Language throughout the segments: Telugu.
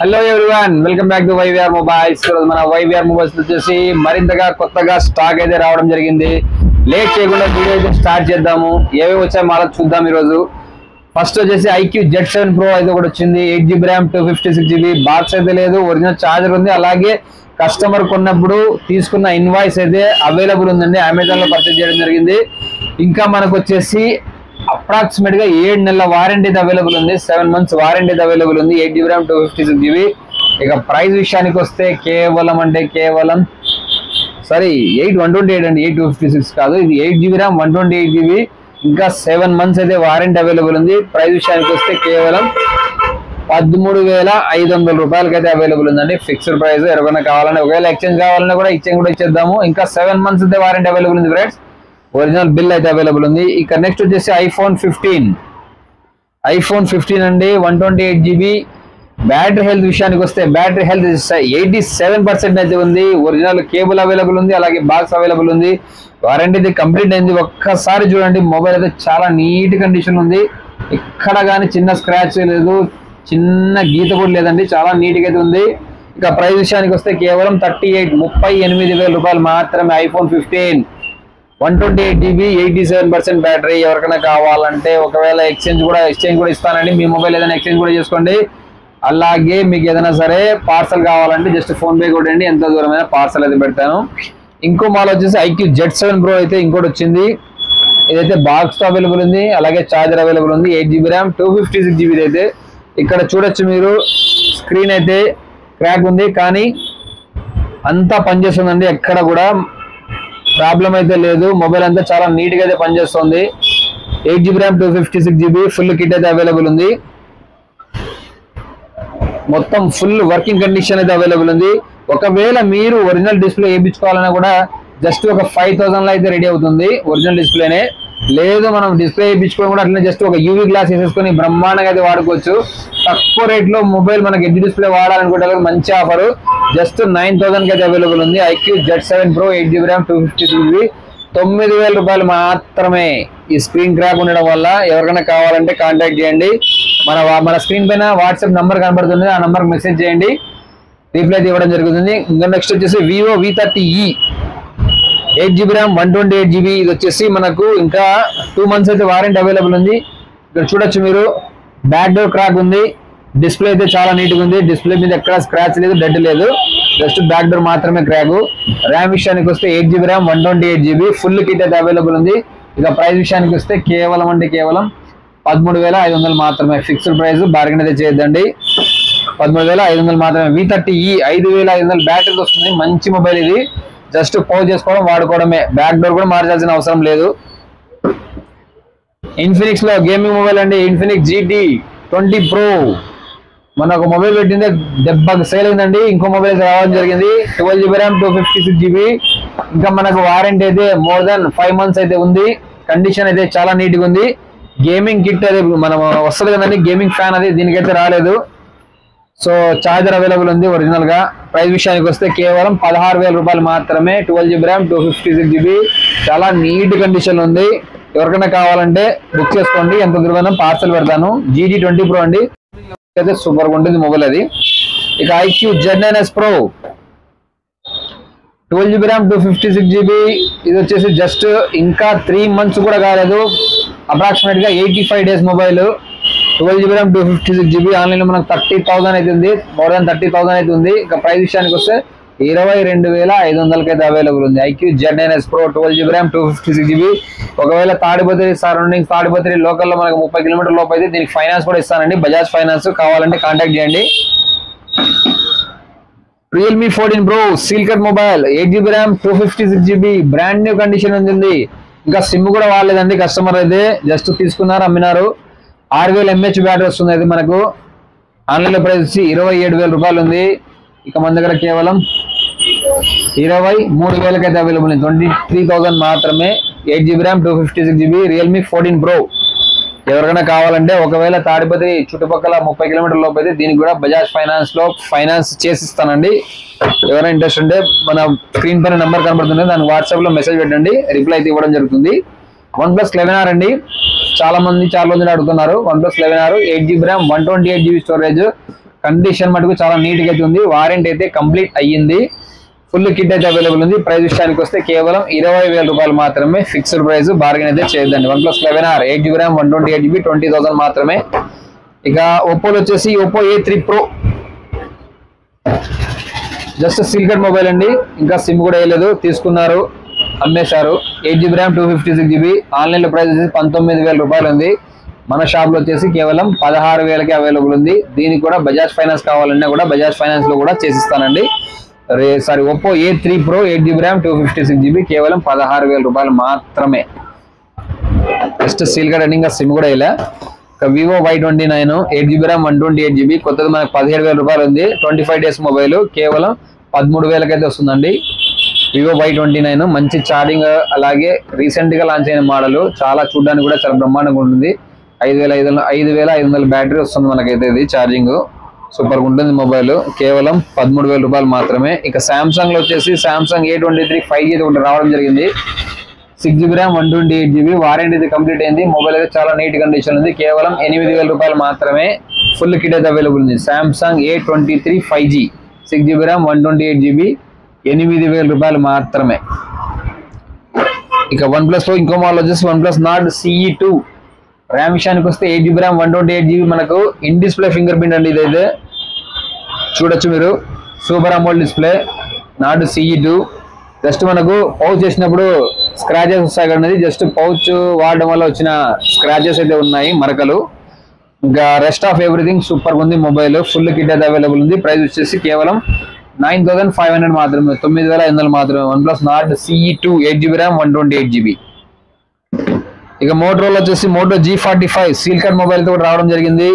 Hello everyone, welcome back to YVR mobiles. మన వైవిఆర్ మొబైల్స్ వచ్చేసి మరింతగా కొత్తగా స్టాక్ అయితే రావడం జరిగింది. లేట్ చేయకుండా వీడియో అయితే స్టార్ట్ చేద్దాము. ఏవేవి వచ్చాయి మాలో చూద్దాం. ఈరోజు ఫస్ట్ వచ్చేసి ఐక్యూ Z7 Pro అయితే ఒకటి వచ్చింది. 8GB ర్యామ్ 256GB బాక్స్ అయితే లేదు, ఒరిజినల్ ఛార్జర్ ఉంది. అలాగే కస్టమర్ కొన్నప్పుడు తీసుకున్న ఇన్వాయిస్ అయితే అవైలబుల్ ఉందండి. అమెజాన్ లో పర్చేజ్ చేయడం జరిగింది. ఇంకా మనకు వచ్చేసి అప్రాక్సిమేట్ గా 7 నెలల వారంటీ అవైలబుల్ ఉంది. 7 months వారంటీ అవైలబుల్ ఉంది. 8GB RAM 256GB. ఇక ప్రైస్ విషయానికి వస్తే కేవలం 128 అండి, 8256 కాదు. ఇది 8GB ర్యామ్ 128GB. ఇంకా 7 months అయితే వారంటీ అవైలబుల్ ఉంది. ప్రైస్ విషయానికి వస్తే కేవలం 13,500 రూపాయలకి అయితే అవైలబుల్ ఉందండి. Fixed price. ఎవరైనా కావాలని, ఒకవేళ ఎక్స్చేంజ్ కావాలన్నా కూడా ఎక్స్చేంజ్ కూడా ఇచ్చేద్దాము. ఇంకా 7 months అయితే వారంటీ అవైలబుల్ ఉంది ఫ్రెండ్స్. ఒరిజినల్ బిల్ అయితే అవైలబుల్ ఉంది. ఇక నెక్స్ట్ వచ్చేసి ఐఫోన్ 15 అండి, 128GB. బ్యాటరీ హెల్త్ విషయానికి వస్తే బ్యాటరీ హెల్త్ 87% అయితే ఉంది. ఒరిజినల్ కేబుల్ అవైలబుల్ ఉంది, అలాగే బాక్స్ అవైలబుల్ ఉంది. వారంటీ కంప్లీట్ అయింది. ఒక్కసారి చూడండి, మొబైల్ అయితే చాలా నీట్ కండిషన్ ఉంది. ఎక్కడ కానీ చిన్న స్క్రాచ్ లేదు, చిన్న గీత కూడా లేదండి. చాలా నీట్గా అయితే ఉంది. ఇక ప్రైస్ విషయానికి వస్తే కేవలం 38,000 రూపాయలు మాత్రమే. IPhone 15 128GB 87% battery. ఎవరికైనా కావాలంటే ఒకవేళ ఎక్స్చేంజ్ కూడా ఇస్తానండి. మీ మొబైల్ ఏదైనా ఎక్స్చేంజ్ కూడా చేసుకోండి. అలాగే మీకు ఏదైనా సరే పార్సల్ కావాలంటే జస్ట్ ఫోన్ పే కొట్టండి, ఎంత దూరమైన పార్సల్ అయితే పెడతాను. ఇంకో మాల్ వచ్చేసి ఐక్యూ Z7 Pro అయితే ఇంకోటి వచ్చింది. ఇదైతే బాక్స్ తో అవైలబుల్ ఉంది, అలాగే ఛార్జర్ అవైలబుల్ ఉంది. 8GB ర్యామ్ 256GB అయితే. ఇక్కడ చూడొచ్చు మీరు, స్క్రీన్ అయితే క్రాక్ ఉంది, కానీ అంతా పనిచేస్తుందండి. ఎక్కడ కూడా ప్రాబ్లం అయితే లేదు. మొబైల్ అంతా చాలా నీట్ గా అయితే పనిచేస్తుంది. 8GB RAM 256GB full kit అయితే అవైలబుల్ ఉంది. మొత్తం ఫుల్ వర్కింగ్ కండిషన్ అయితే అవైలబుల్ ఉంది. ఒకవేళ మీరు ఒరిజినల్ డిస్ప్లే వేయించుకోవాలన్నా కూడా జస్ట్ ఒక 5,000 లో అయితే రెడీ అవుతుంది ఒరిజినల్ డిస్ప్లేనే. లేదు మనం డిస్ప్లే వేయించుకోవడం కూడా అట్లనే జస్ట్ ఒక UV గ్లాస్ వేసేసుకొని బ్రహ్మాండంగా అయితే వాడుకోవచ్చు. తక్కువ రేట్ లో మొబైల్ మనకి ఎడ్జ్ డిస్ప్లే వాడాలనుకుంటే మంచి ఆఫర్. జస్ట్ 9,000 కి అయితే అవైలబుల్ ఉంది. IQ Z7 Pro 8GB RAM 256GB 9,000 రూపాయలు మాత్రమే. ఈ స్క్రీన్ క్రాక్ ఉండడం వల్ల ఎవరికైనా కావాలంటే కాంటాక్ట్ చేయండి. మన స్క్రీన్ పైన వాట్సాప్ నంబర్ కనబడుతుంది, ఆ నంబర్ మెసేజ్ చేయండి, రిప్లై ఇవ్వడం జరుగుతుంది. ఇంకా నెక్స్ట్ వచ్చేసి Vivo V30e 8GB RAM 128GB. ఇది వచ్చేసి మనకు ఇంకా 2 months అయితే వారంటీ అవైలబుల్ ఉంది. ఇక్కడ చూడొచ్చు మీరు, బ్యాక్ డోర్ క్రాక్ ఉంది. డిస్ప్లే అయితే చాలా నీట్గా ఉంది. డిస్ప్లే మీద ఎక్కడ స్క్రాచ్ లేదు, డెడ్ లేదు, జస్ట్ బ్యాక్ డోర్ మాత్రమే క్రాక్. ర్యామ్ విషయానికి వస్తే 8GB RAM 128GB full kit అయితే అవైలబుల్ ఉంది. ఇక ప్రైస్ విషయానికి వస్తే కేవలం 13,500 మాత్రమే. ఫిక్స్డ్ ప్రైస్, బార్గెన్ అయితే చేయొద్దండి. 13,500 మాత్రమే. V30e 5,500 బ్యాటరీతో వస్తుంది. మంచి మొబైల్ ఇది. జస్ట్ పౌజ్ చేసుకోవడం, వాడుకోవడమే. బ్యాక్ డోర్ కూడా మార్చాల్సిన అవసరం లేదు. ఇన్ఫినిక్స్ లో గేమింగ్ మొబైల్ అండి, ఇన్ఫినిక్స్ GT 20 Pro. మనకు మొబైల్ పెట్టిందే దెబ్బకి సేల్ అయిందండి. ఇంకో మొబైల్ రావడం జరిగింది. 12GB RAM 256GB. ఇంకా మనకు వారంటీ అయితే మోర్ దాన్ 5 months అయితే ఉంది. కండిషన్ అయితే చాలా నీట్గా ఉంది. గేమింగ్ కిట్ అది మనం వస్తుంది కదండి, గేమింగ్ ఫ్యాన్ అది దీనికైతే రాలేదు. సో ఛార్జర్ అవైలబుల్ ఉంది ఒరిజినల్ గా. ప్రైస్ విషయానికి వస్తే కేవలం 16,000 రూపాయలు మాత్రమే. 12GB ర్యామ్ 256GB చాలా నీట్ కండిషన్ ఉంది. ఎవరికైనా కావాలంటే బుక్ చేసుకోండి, ఎంత దూరమైనా పార్సల్ పెడతాను. GT 20 Pro అండి, అయితే సూపర్ గా ఉంటుంది మొబైల్ అది. ఇక IQ Z9s Pro 12GB RAM 256GB. ఇది వచ్చేసి జస్ట్ ఇంకా 3 months కూడా కాలేదు, అప్రాక్సిమేట్ గా 85 days mobile. 12GB RAM 256GB. Online లో మనకు 30,000 అయితే ఉంది, మోర్ దాన్ 30,000 అయితే ఉంది. ఇక ప్రైస్ విషయానికి వస్తే 22,500 అయితే అవైలబుల్ ఉంది. IQOO Z9s Pro 12GB RAM 256GB. ఒకవేళ తాడిపత్రి సరౌండింగ్స్, తాడిపత్రి లోకల్లో మనకు 30 కిలోమీటర్ లోపు అయితే దీనికి ఫైనాన్స్ కూడా ఇస్తానండి, బజాజ్ ఫైనాన్స్. కావాలంటే కాంటాక్ట్ చేయండి. Realme 14 Pro seal cut mobile 8GB RAM 256GB brand new condition ఉంది. ఇంకా సిమ్ కూడా వాడలేదండి కస్టమర్ అయితే, జస్ట్ తీసుకున్నారు, అమ్మినారు. 6,000 mAh బ్యాటరీ వస్తుంది. అయితే మనకు ఆన్లైన్ లో ప్రైస్ వచ్చి 27,000 రూపాయలు ఉంది. ఇక మన దగ్గర కేవలం 23,000 అయితే అవైలబుల్ ఉంది. 23,000 మాత్రమే. 8GB RAM 256GB Realme 14 Pro. ఎవరికైనా కావాలంటే ఒకవేళ తాడిపత్రి చుట్టుపక్కల 30 కిలోమీటర్ లోపు అయితే దీనికి కూడా బజాజ్ ఫైనాన్స్ లో ఫైనాన్స్ చేసిస్తానండి. ఎవరైనా ఇంట్రెస్ట్ ఉంటే మన స్క్రీన్ పైన నెంబర్ కనబడుతుంది, దానికి వాట్సాప్ లో మెసేజ్ పెట్టండి, రిప్లై అయితే ఇవ్వడం జరుగుతుంది. OnePlus 11R అండి, చాలా రోజులు అడుగుతున్నారు. OnePlus 11R 8GB RAM 128GB storage condition మటుకు చాలా నీట్ గా అయితే ఉంది. వారంటీ అయితే కంప్లీట్ అయ్యింది. ఫుల్ కిట్ అయితే అవైలబుల్ ఉంది. ప్రైస్ విషయానికి వస్తే కేవలం 20,000 రూపాయలు మాత్రమే. ఫిక్స్డ్ ప్రైస్, బార్గెన్ అయితే చేయొద్దండి. OnePlus 11R 8GB RAM 128GB 20,000 మాత్రమే. ఇక ఒప్పోలో వచ్చేసి Oppo A3 Pro just seal cut mobile అండి. ఇంకా సిమ్ కూడా వేయలేదు, తీసుకున్నారు, అమ్మేశారు. 8GB RAM 256GB. ఆన్లైన్ లో ప్రైస్ వచ్చేసి 19,000 రూపాయలు ఉంది. మన షాప్ లో వచ్చేసి కేవలం 16,000కి అవైలబుల్ ఉంది. దీనికి కూడా బజాజ్ ఫైనాన్స్ కావాలన్నా కూడా బజాజ్ ఫైనాన్స్ లో కూడా చేసిస్తానండి. Oppo A3 Pro 8GB RAM 256GB కేవలం 16,000 రూపాయలు మాత్రమే. జస్ట్ సీల్ కట్ అండి, ఇంకా సిమ్ కూడా ఇలా. Vivo Y29 8GB RAM 128GB కొత్తది మనకు 17,000 రూపాయలు ఉంది. 25 days మొబైల్ కేవలం 13,000కి అయితే వస్తుందండి. వివో Y29 మంచి ఛార్జింగ్, అలాగే రీసెంట్ గా లాంచ్ అయిన మోడల్, చాలా చూడడానికి కూడా చాలా బ్రహ్మాండంగా ఉంటుంది. 5,500 బ్యాటరీ వస్తుంది మనకైతే. ఇది ఛార్జింగ్ సూపర్ గా ఉంటుంది మొబైల్. కేవలం 13,000 రూపాయలు మాత్రమే. ఇక సామ్సంగ్ లో వచ్చేసి సామ్సంగ్ A23 5G ఒకటి రావడం జరిగింది. 6GB RAM 128GB. వారంటీ అయితే కంప్లీట్ అయింది. మొబైల్ అయితే చాలా నీట్ కండిషన్ ఉంది. కేవలం 8,000 రూపాయలు మాత్రమే. ఫుల్ కిట్ అయితే అవైలబుల్ ఉంది. Samsung A23 5G 6GB RAM 128GB 8,000 రూపాయలు మాత్రమే. ఇక OnePlus లో ఇంకో మోడల్ వచ్చేసి OnePlus Nord CE2. ర్యామ్ విషయానికి వస్తే 8GB RAM 128GB మనకు ఇన్ డిస్ప్లే ఫింగర్ ప్రింట్ అండి. ఇదైతే చూడొచ్చు మీరు, super AMOLED display. Nord CE2 just మనకు పౌచ్ చేసినప్పుడు స్క్రాచెస్ వస్తాయి కదండి, జస్ట్ పౌచ్ వాడడం వల్ల వచ్చిన స్క్రాచెస్ అయితే ఉన్నాయి, మరకలు. ఇంకా రెస్ట్ ఆఫ్ ఎవ్రీథింగ్ సూపర్ గా ఉంది మొబైల్. ఫుల్ కిట్ అయితే అవైలబుల్ ఉంది. ప్రైస్ వచ్చేసి కేవలం 9,500 మాత్రమే, 9,500 మాత్రమే. OnePlus Nord CE2 8GB RAM 128GB. ఇక మోటరోలా వచ్చేసి Moto G45 seal cut mobile తో రావడం జరిగింది.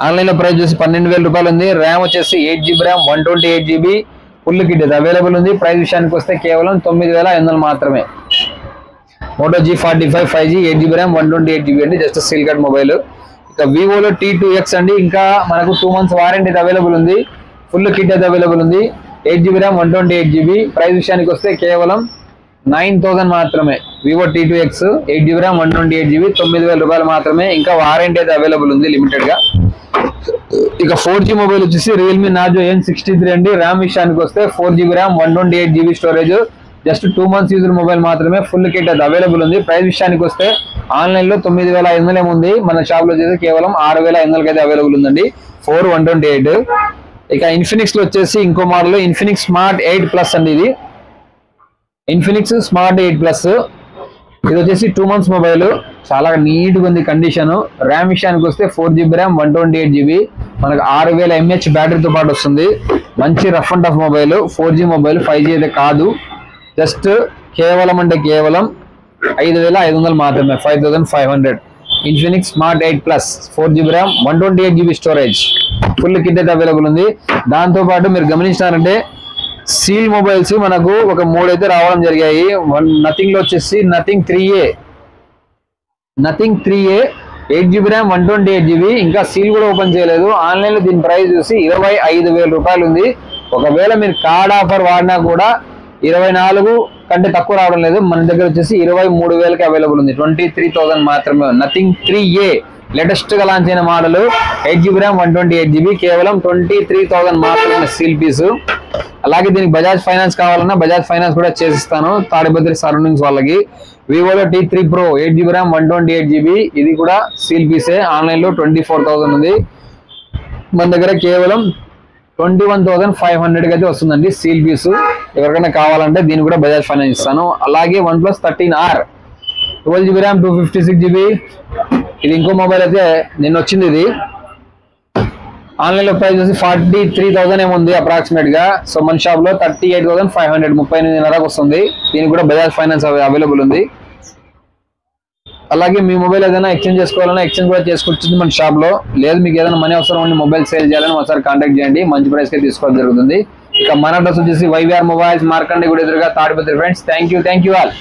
ఆన్లైన్ లో ప్రైస్ వచ్చేసి 12,000 రూపాయలు ఉంది. ర్యామ్ వచ్చేసి 8GB RAM 128GB full kit అయితే అవైలబుల్ ఉంది. ప్రైస్ విషయానికి వస్తే కేవలం 9,500 మాత్రమే. Moto G45 5G 8GB RAM 128GB అండి, జస్ట్ సీల్ కట్ మొబైల్. ఇక వివోలో T2X అండి, ఇంకా మనకు 2 months వారంటీ అయితే అవైలబుల్ ఉంది. ఫుల్ కిట్ అయితే అవైలబుల్ ఉంది. 8GB RAM 128GB. ప్రైస్ విషయానికి వస్తే కేవలం 9,000 మాత్రమే. Vivo T2X 8GB RAM 128GB 9,000 రూపాయలు మాత్రమే. ఇంకా వారంటీ అయితే అవైలబుల్ ఉంది లిమిటెడ్ గా. ఇక 4G మొబైల్ వచ్చేసి రియల్మీ నార్జో N63 అండి. ర్యామ్ విషయానికి వస్తే 4GB RAM 128GB storage, just 2 months user mobile మాత్రమే. ఫుల్ కిట్ అయితే అవైలబుల్ ఉంది. ప్రైస్ విషయానికి వస్తే ఆన్లైన్ లో 9,500 ఉంది. మన షాప్ లో వచ్చేసి కేవలం 6,500కి అయితే అవైలబుల్ ఉందండి. 4,128. ఇక ఇన్ఫినిక్స్ లో వచ్చేసి ఇంకో మోడల్ ఇన్ఫినిక్స్ స్మార్ట్ 8 Plus అండి. ఇది ఇన్ఫినిక్స్ స్మార్ట్ 8 Plus. ఇది వచ్చేసి 2 months మొబైల్, చాలా నీట్ గా ఉంది కండిషన్. ర్యామ్ విషయానికి వస్తే 4GB RAM 128GB మనకు 6,000 mAh బ్యాటరీతో పాటు వస్తుంది. మంచి rough and tough mobile. 4G mobile, 5G అయితే కాదు. జస్ట్ కేవలం అంటే కేవలం 5,500 మాత్రమే, 5,500. Infinix smart 8 Plus 4GB RAM 128GB storage full kit అయితే అవైలబుల్ ఉంది. దాంతో పాటు మీరు గమనించినారంటే సీల్ మొబైల్స్ మనకు ఒక 3 అయితే రావడం జరిగాయి. నథింగ్ లో వచ్చేసి nothing 3A 8GB RAM 128GB. ఇంకా సీల్ కూడా ఓపెన్ చేయలేదు. ఆన్లైన్ లో దీని ప్రైస్ చూసి 25,000 రూపాయలు ఉంది. ఒకవేళ మీరు కార్డ్ ఆఫర్ వాడినా కూడా 24 కంటే తక్కువ రావడం లేదు. మన దగ్గర వచ్చేసి 23,000కి అవైలబుల్ ఉంది. 23,000 మాత్రమే. నథింగ్ 3A లేటెస్ట్ గా లాంచ్ అయిన మోడల్ 8GB RAM 128GB కేవలం 23,000 మాత్రమే సీల్ పీస్. అలాగే దీనికి బజాజ్ ఫైనాన్స్ కావాలన్నా బజాజ్ ఫైనాన్స్ కూడా చేసిస్తాను తాడిపత్రి సరౌండింగ్స్ వాళ్ళకి. వివోలో T3 Pro 8GB RAM 128GB ఇది కూడా సీల్ పీసే. ఆన్లైన్ లో 24,000 ఉంది. మన దగ్గర కేవలం 21,500కి అయితే వస్తుందండి సీల్ పీస్. ఎవరికైనా కావాలంటే దీన్ని కూడా బజాజ్ ఫైనాన్స్ ఇస్తాను. అలాగే OnePlus 13R 12GB RAM 256GB ఇది ఇంకో మొబైల్ అయితే నిన్న వచ్చింది. ఇది ఆన్లైన్ లో ప్రైస్ వచ్చి 43,000 ఏముంది అప్రాక్సిమేట్ గా. సో మన షాప్ లో 38,500 38,500 వస్తుంది. దీనికి కూడా బజాజ్ ఫైనాన్స్ అవైలబుల్ ఉంది. అలాగే మీ మొబైల్ ఏదైనా ఎక్స్చేంజ్ చేసుకోవాలన్నా ఎక్స్చేంజ్ కూడా చేసుకొచ్చింది మన షాప్ లో. లేదు మీకు ఏదైనా మనీ అవసరం ఉండి మొబైల్ సేల్ చేయాలని ఒకసారి కాంటాక్ట్ చేయండి, మంచి ప్రైస్ కి తీసుకోవడం జరుగుతుంది. ఇక మన అడ్రస్ వచ్చేసి YVR మొబైల్స్ మార్కండే గుడి ఎదురుగా Tadipatri friends. Thank you all.